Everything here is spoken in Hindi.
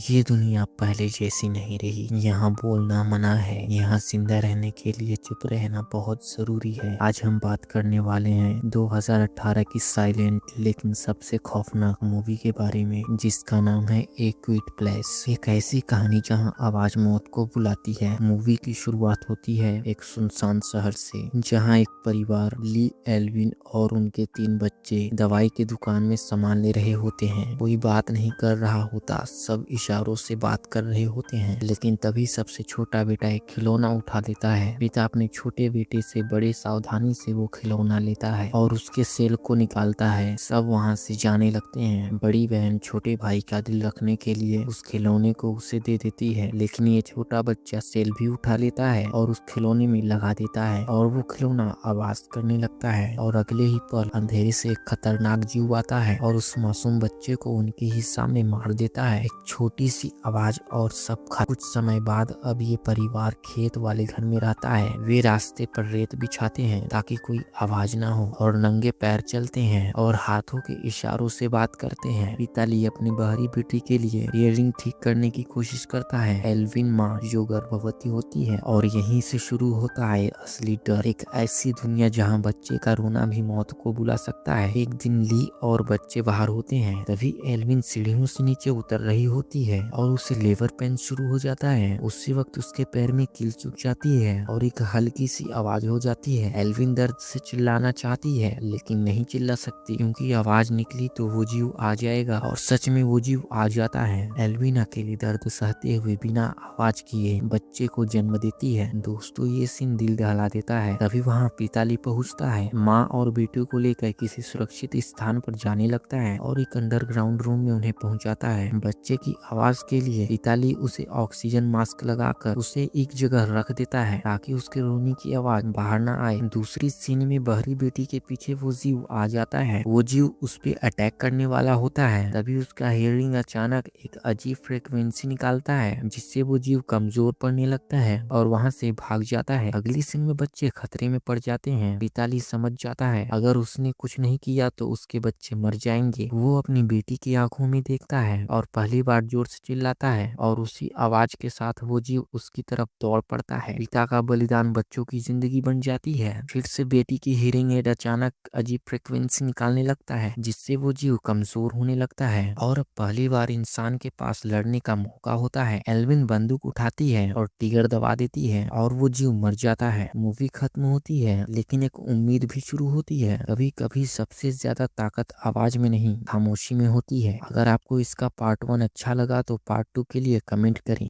ये दुनिया पहले जैसी नहीं रही। यहाँ बोलना मना है। यहाँ जिंदा रहने के लिए चुप रहना बहुत जरूरी है। आज हम बात करने वाले हैं 2018 की साइलेंट लेकिन सबसे खौफनाक मूवी के बारे में, जिसका नाम है ए क्विट प्लेस। एक ऐसी कहानी जहाँ आवाज मौत को बुलाती है। मूवी की शुरुआत होती है एक सुनसान शहर से, जहाँ एक परिवार ली, एल्विन और उनके 3 बच्चे दवाई की दुकान में सामान ले रहे होते हैं। कोई बात नहीं कर रहा होता, सब इशारों से बात कर रहे होते हैं। लेकिन तभी सबसे छोटा बेटा एक खिलौना उठा देता है। पिता अपने छोटे बेटे से बड़े सावधानी से वो खिलौना लेता है और उसके सेल को निकालता है। सब वहाँ से जाने लगते हैं। बड़ी बहन छोटे भाई का दिल रखने के लिए उस खिलौने को उसे दे देती है, लेकिन ये छोटा बच्चा सेल भी उठा लेता है और उस खिलौने में लगा देता है और वो खिलौना आवाज करने लगता है। और अगले ही पल अंधेरे से एक खतरनाक जीव आता है और उस मासूम बच्चे को उनके ही सामने मार देता है। एक छोटी सी आवाज और सब कुछ समय बाद अब ये परिवार खेत वाले घर में रहता है। वे रास्ते पर रेत बिछाते हैं ताकि कोई आवाज ना हो और नंगे पैर चलते हैं और हाथों के इशारों से बात करते हैं। पिता ली अपनी बहरी बेटी के लिए इयररिंग ठीक करने की कोशिश करता है। एल्विन माँ जो गर्भवती होती है, और यहीं से शुरू होता है असली डर। एक ऐसी दुनिया जहाँ बच्चे का रोना भी मौत को बुला सकता है। एक दिन ली और बच्चे बाहर होते हैं, तभी एल्विन सीढ़ियों से नीचे उतर रही होती है और उसे लेबर पेन शुरू हो जाता है। उसी वक्त उसके पैर में कील चुभ जाती है और एक हल्की सी आवाज हो जाती है। एल्विन दर्द से चिल्लाना चाहती है लेकिन नहीं चिल्ला सकती, क्योंकि आवाज निकली तो वो जीव आ जाएगा। और सच में वो जीव आ जाता है। एल्विन अकेली दर्द सहते हुए बिना आवाज किए बच्चे को जन्म देती है। दोस्तों, ये सीन दिल दहला देता है। तभी वहाँ पिताली पहुँचता है। माँ और बेटे को लेकर किसी सुरक्षित स्थान पर जाने लगता है और एक अंडरग्राउंड रूम में उन्हें पहुंचाता है। बच्चे की आवाज के लिए पिताली उसे ऑक्सीजन मास्क लगाकर उसे एक जगह रख देता है ताकि उसके रोने की आवाज बाहर ना आए। दूसरी सीन में बहरी बेटी के पीछे वो जीव आ जाता है। वो जीव उस पे अटैक करने वाला होता है। तभी उसका हियरिंग अचानक एक अजीब फ्रिक्वेंसी निकालता है, जिससे वो जीव कमजोर पड़ने लगता है और वहाँ से भाग जाता है। अगली सीन में बच्चे खतरे में पड़ जाते हैं। पिताली समझ जाता है अगर उसने कुछ नहीं किया तो उसके बच्चे मर जाएंगे। वो अपनी बेटी की आंखों में देखता है और पहली बार जोर से चिल्लाता है और उसी आवाज के साथ वो जीव उसकी तरफ दौड़ पड़ता है। पिता का बलिदान बच्चों की जिंदगी बन जाती है। फिर से बेटी की हियरिंग एड अचानक अजीब फ्रिक्वेंसी निकालने लगता है, जिससे वो जीव कमजोर होने लगता है और अब पहली बार इंसान के पास लड़ने का मौका होता है। एल्विन बंदूक उठाती है और टिगर दबा देती है और वो जीव मर जाता है। मूवी खत्म होती है, लेकिन एक उम्मीद भी शुरू होती है। कभी कभी सबसे ज्यादा ताकत आवाज में नहीं, खामोशी में होती है। अगर आपको इसका पार्ट 1 अच्छा लगा तो पार्ट 2 के लिए कमेंट करें।